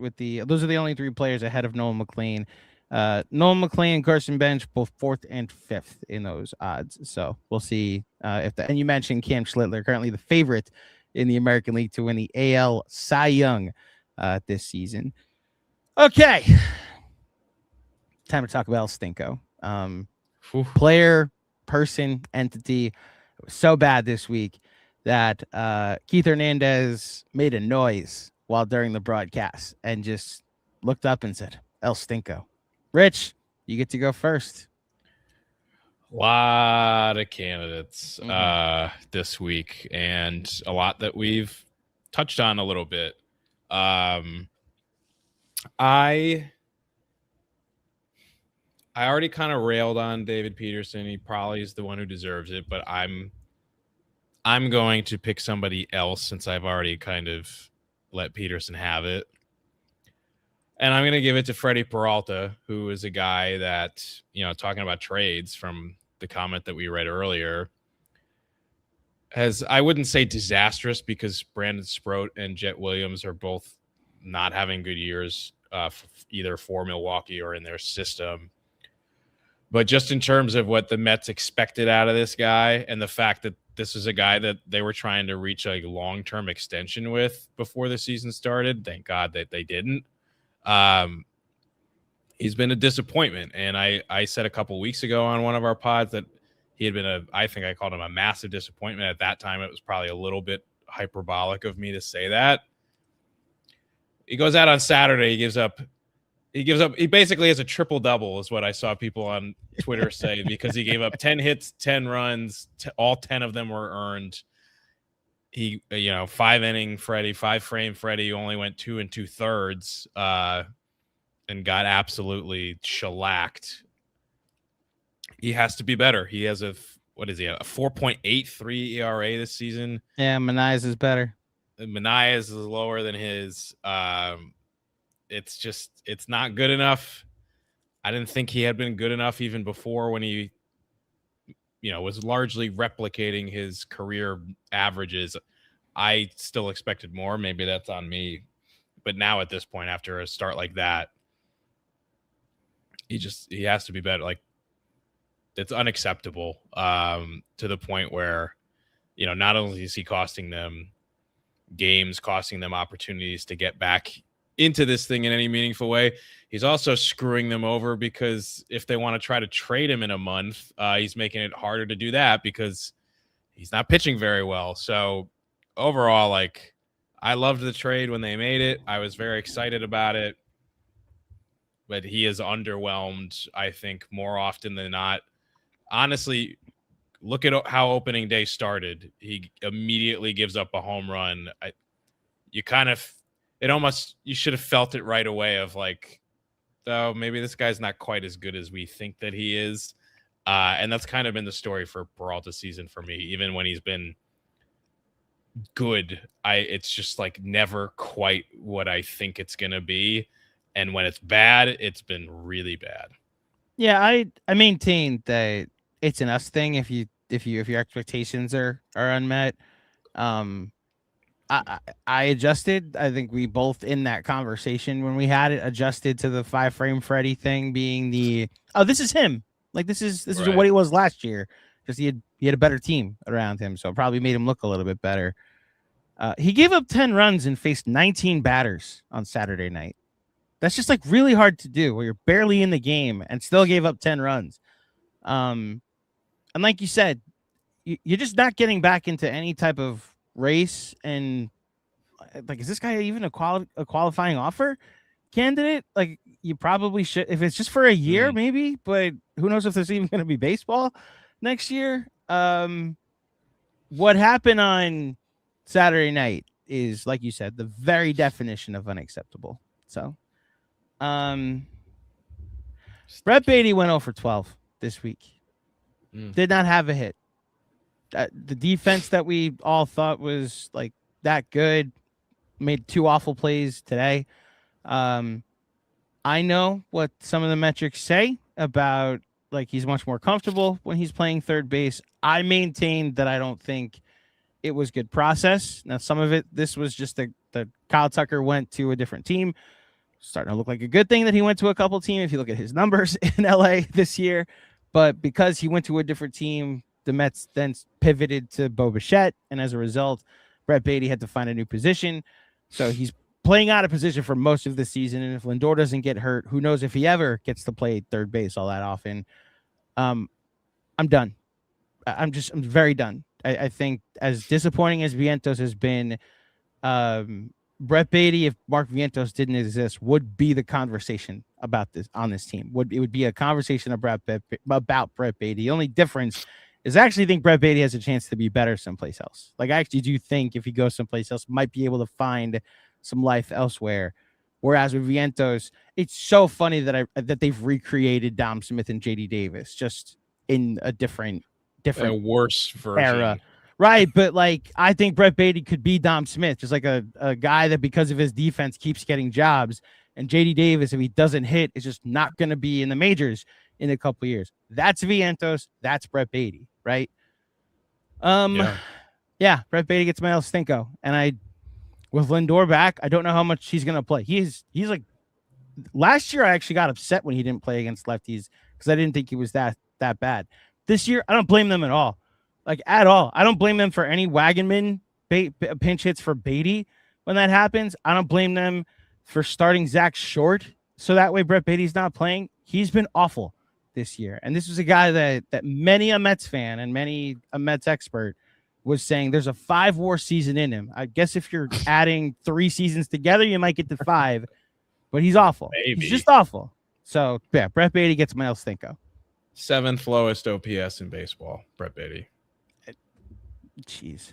those are the only 3 players ahead of Nolan McLean. Nolan McLean, Carson Bench, both 4th and 5th in those odds. So we'll see and you mentioned Cam Schlittler, currently the favorite in the American League to win the AL Cy Young this season. Okay. Time to talk about El Stinko. Player, person, entity. It was so bad this week that Keith Hernandez made a noise while during the broadcast and just looked up and said, El Stinko. Rich, you get to go first. A lot of candidates this week, and a lot that we've touched on a little bit. I already kind of railed on David Peterson. He probably is the one who deserves it, but I'm going to pick somebody else since I've already kind of let Peterson have it. And I'm going to give it to Freddie Peralta, who is a guy that, talking about trades from the comment that we read earlier, I wouldn't say disastrous, because Brandon Sproat and Jet Williams are both not having good years, either for Milwaukee or in their system. But just in terms of what the Mets expected out of this guy, and the fact that this is a guy that they were trying to reach a long-term extension with before the season started, thank God that they didn't. He's been a disappointment. And I said a couple weeks ago on one of our pods that he had been I think I called him a massive disappointment. At that time, it was probably a little bit hyperbolic of me to say that. He goes out on Saturday. He basically has a triple double, is what I saw people on Twitter say, because he gave up 10 hits, 10 runs, all 10 of them were earned. He, 5-inning Freddie, 5-frame Freddie only went 2 2/3, and got absolutely shellacked. He has to be better. He has a 4.83 ERA this season. Yeah, Manaez is better. Manaez is lower than his. It's not good enough. I didn't think he had been good enough even before when he, was largely replicating his career averages. I still expected more. Maybe that's on me. But now at this point, after a start like that, he has to be better. Like, it's unacceptable to the point where, not only is he costing them games, costing them opportunities to get back into this thing in any meaningful way, he's also screwing them over because if they want to try to trade him in a month, he's making it harder to do that because he's not pitching very well. So overall, like, I loved the trade when they made it. I was very excited about it, but he is underwhelmed, I think, more often than not. Honestly, look at how opening day started. He immediately gives up a home run. You should have felt it right away of like, oh, maybe this guy's not quite as good as we think that he is. And that's kind of been the story for Peralta's season for me. Even when he's been good, it's just like never quite what I think it's going to be. And when it's bad, it's been really bad. Yeah, I maintain that it's an us thing if your expectations are unmet. I adjusted. I think we both in that conversation when we had it adjusted to the 5-frame Freddy thing being this is him. Like this is Right. what he was last year. Because he had a better team around him, so it probably made him look a little bit better. He gave up 10 runs and faced 19 batters on Saturday night. That's just like really hard to do where you're barely in the game and still gave up 10 runs. And like you said, you're just not getting back into any type of race. And like, is this guy even a qualifying offer candidate? Like, you probably should, if it's just for a year, maybe, but who knows if there's even going to be baseball next year. What happened on Saturday night is, like you said, the very definition of unacceptable. So, Brett Baty went 0 for 12 this week. Did not have a hit. The defense that we all thought was like that good made 2 awful plays today. I know what some of the metrics say about like he's much more comfortable when he's playing third base. I maintain that I don't think it was good process. Now, some of it, this was just the Kyle Tucker went to a different team. Starting to look like a good thing that he went to a couple teams if you look at his numbers in LA this year. But because he went to a different team, the Mets then pivoted to Bo Bichette, and as a result, Brett Baty had to find a new position. So he's playing out of position for most of the season, and if Lindor doesn't get hurt, who knows if he ever gets to play third base all that often. I'm done. I'm very done. I think as disappointing as Vientos has been, Brett Baty, if Mark Vientos didn't exist, would be the conversation about this on this team. It would be a conversation about Brett Baty. The only difference is I actually think Brett Baty has a chance to be better someplace else. Like, I actually do think if he goes someplace else, might be able to find some life elsewhere. Whereas with Vientos, it's so funny that they've recreated Dom Smith and JD Davis just in a different a worse version. Era. Right, but like I think Brett Baty could be Dom Smith, just like a guy that because of his defense keeps getting jobs. And JD Davis, if he doesn't hit, is just not going to be in the majors in a couple of years. That's Vientos. That's Brett Baty, right? Yeah, Brett Baty gets my El Stinko. And with Lindor back, I don't know how much he's going to play. He's like, last year I actually got upset when he didn't play against lefties because I didn't think he was that bad. This year, I don't blame them at all. Like, at all. I don't blame them for any Wagenman pinch hits for Baty when that happens. I don't blame them for starting Zach Short so that way Brett Baty's not playing. He's been awful this year. And this was a guy that many a Mets fan and many a Mets expert was saying there's a 5-WAR season in him. I guess if you're adding 3 seasons together, you might get to 5. But he's awful. Maybe. He's just awful. So, yeah, Brett Baty gets my El Stinko. 7th lowest OPS in baseball, Brett Baty. Jeez.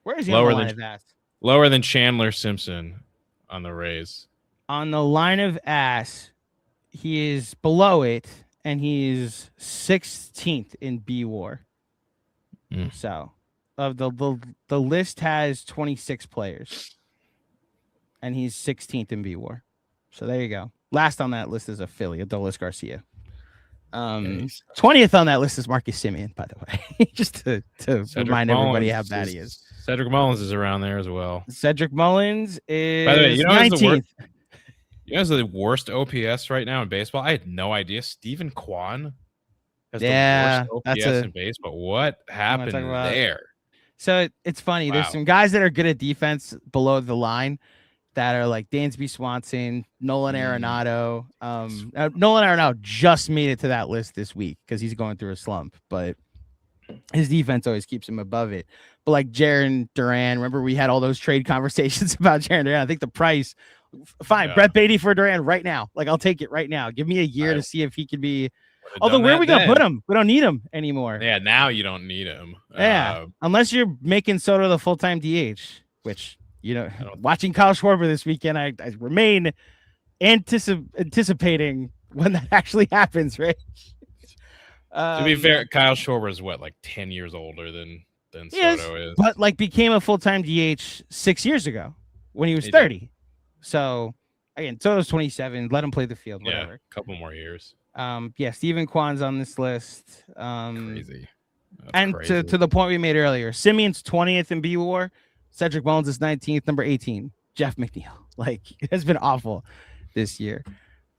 Where is he on the line of ass? Lower than Chandler Simpson on the Rays. On the line of ass, he is below it, and he's 16th in B-WAR. So, the list has 26 players, and he's 16th in B-WAR. So there you go. Last on that list is a Philly, Adolis Garcia. Nice. 20th on that list is Marcus Semien, by the way, just to remind everybody how bad he is. Cedric Mullins is around there as well. Cedric Mullins is By the way, 19th. You know who's the worst OPS right now in baseball? I had no idea. Steven Kwan has the worst OPS in baseball. What happened there? So it's funny. Wow. There's some guys that are good at defense below the line that are like Dansby Swanson, Nolan Arenado. Nolan Arenado just made it to that list this week because he's going through a slump, but his defense always keeps him above it. But like Jarren Duran, remember we had all those trade conversations about Jarren Duran. I think the price, fine, Brett Beatty for Duran right now. Like I'll take it right now. Give me a year to see if he can be. Although where are we gonna put him? We don't need him anymore. Yeah, now you don't need him. Yeah, unless you're making Soto the full-time DH, which watching Kyle Schwarber this weekend, I remain anticipating when that actually happens. Right. To be fair, Kyle Schwarber is what, like 10 years older than Soto is, but like became a full-time DH 6 years ago when he was 30. Did. So again, Soto's 27. Let him play the field. Whatever. Yeah, a couple more years. Steven Kwan's on this list. Crazy. And crazy. To the point we made earlier, Simeon's 20th in B WAR. Cedric Mullins is 19th, number 18. Jeff McNeil. Like it has been awful this year.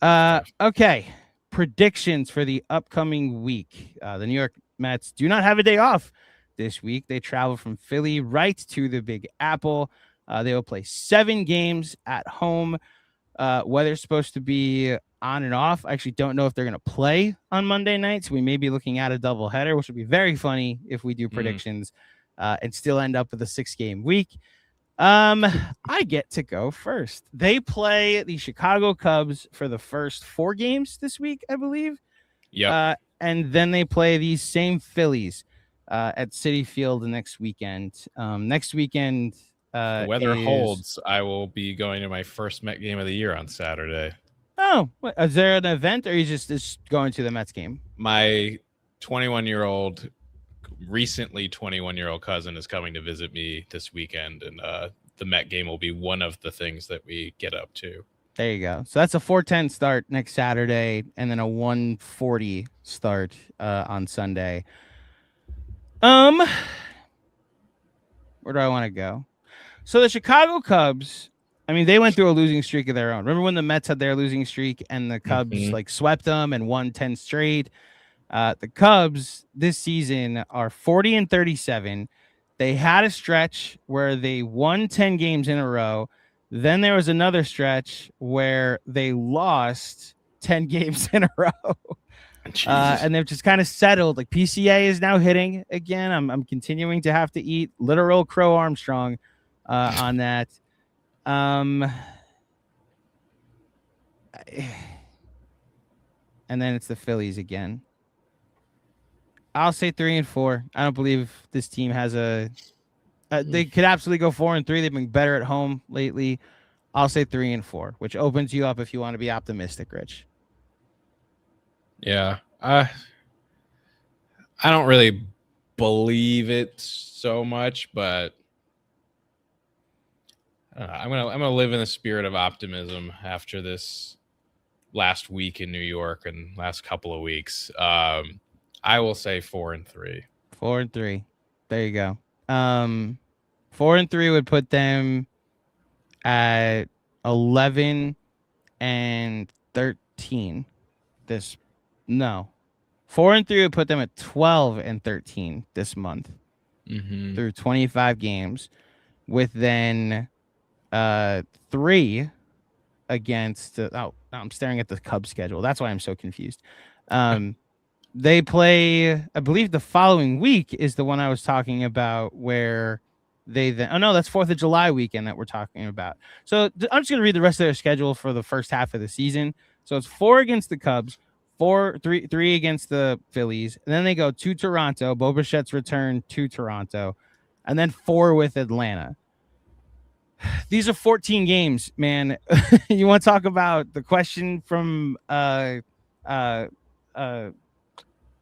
Okay. Predictions for the upcoming week. The New York Mets do not have a day off this week. They travel from Philly right to the Big Apple. They will play 7 games at home. Weather's supposed to be on and off. I actually don't know if they're going to play on Monday night, so we may be looking at a doubleheader, which would be very funny if we do predictions and still end up with a 6-game week. I get to go first. They play the Chicago Cubs for the first 4 games this week, I believe. Yeah. And then they play these same Phillies at Citi Field next weekend. Next weekend, the weather holds, I will be going to my first Met game of the year on Saturday. Oh, is there an event, or are you just going to the Mets game? My 21-year-old, recently 21-year-old cousin is coming to visit me this weekend, and the Met game will be one of the things that we get up to. There you go. So that's a 4:10 start next Saturday, and then a 1:40 start on Sunday. Where do I want to go? So the Chicago Cubs, I mean, they went through a losing streak of their own. Remember when the Mets had their losing streak and the Cubs like swept them and won 10 straight? The Cubs this season are 40-37. They had a stretch where they won 10 games in a row. Then there was another stretch where they lost 10 games in a row. And they've just kind of settled. Like PCA is now hitting again. I'm continuing to have to eat literal Crow Armstrong on that. And then it's the Phillies again. I'll say 3-4. I don't believe this team has a. They could absolutely go 4-3. They've been better at home lately. I'll say 3-4, which opens you up if you want to be optimistic, Rich. Yeah, I don't really believe it so much, but I'm gonna live in the spirit of optimism after this last week in New York and last couple of weeks. I will say 4-3. 4-3. There you go. 4-3 would put them at 11-13. 4-3 would put them at 12-13 this month through 25 games, with then 3 against. I'm staring at the Cubs schedule. That's why I'm so confused. They play, I believe, the following week is the one I was talking about, where they then. Oh no, that's 4th of July weekend that we're talking about. So I'm just gonna read the rest of their schedule for the first half of the season. So it's 4 against the Cubs, 3 against the Phillies, and then they go to Toronto. Bo Bichette's return to Toronto, and then 4 with Atlanta. These are 14 games, man. You want to talk about the question from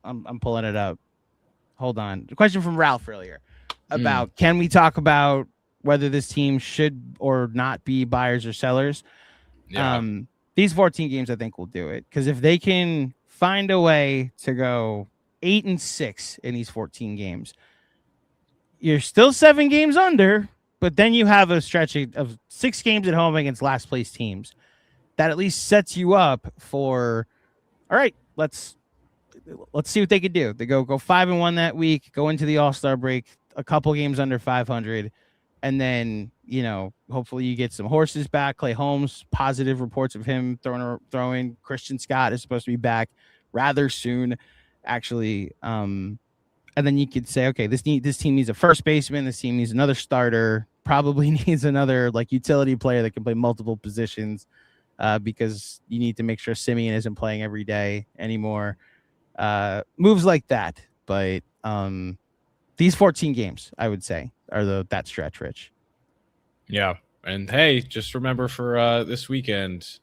I'm pulling it up. Hold on. The question from Ralph earlier about can we talk about whether this team should or not be buyers or sellers? Yeah. these 14 games, I think, will do it. Because if they can find a way to go 8-6 in these 14 games, you're still 7 games under, but then you have a stretch of 6 games at home against last place teams. That at least sets you up for, all right, let's see what they could do. They go 5-1 that week, go into the All-Star break, a couple games under 500, and then, hopefully you get some horses back. Clay Holmes, positive reports of him throwing. Christian Scott is supposed to be back rather soon, actually. And then you could say, okay, this team needs a first baseman. This team needs another starter. Probably needs another utility player that can play multiple positions. Because you need to make sure Simeon isn't playing every day anymore. Moves like that. But these 14 games, I would say, are that stretch, Rich. Yeah. And hey, just remember for this weekend,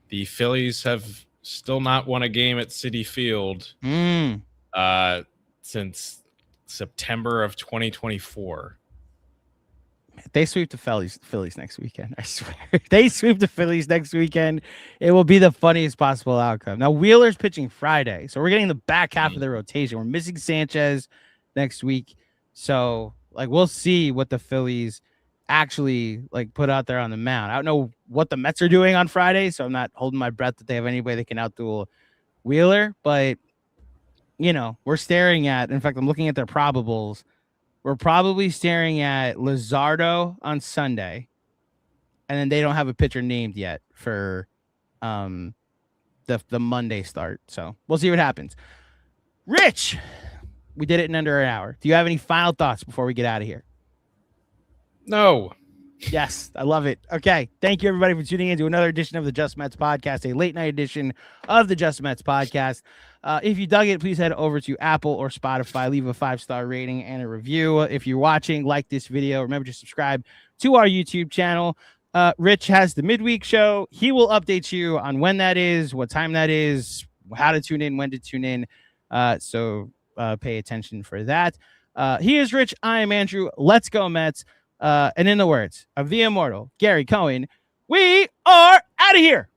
the Phillies have still not won a game at Citi Field since September of 2024. They sweep the Phillies next weekend. I swear. They sweep the Phillies next weekend. It will be the funniest possible outcome. Now, Wheeler's pitching Friday, so we're getting the back half of the rotation. We're missing Sanchez next week. So, we'll see what the Phillies actually, put out there on the mound. I don't know what the Mets are doing on Friday, so I'm not holding my breath that they have anybody that can outduel Wheeler. But, we're staring at, in fact, I'm looking at their probables. We're probably staring at Luzardo on Sunday, and then they don't have a pitcher named yet for the Monday start. So we'll see what happens. Rich, we did it in under an hour. Do you have any final thoughts before we get out of here? No. Yes, I love it. Okay, thank you everybody for tuning in to another edition of the Just Mets podcast, a late night edition of the Just Mets podcast. If you dug it, please head over to Apple or Spotify, leave a 5-star rating and a review. If you're watching, like this video. Remember to subscribe to our YouTube channel. Rich has the midweek show. He will update you on when that is, what time that is, how to tune in, when to tune in. So pay attention for that. He is Rich. I am Andrew. Let's go Mets. And in the words of the immortal Gary Cohen, we are out of here.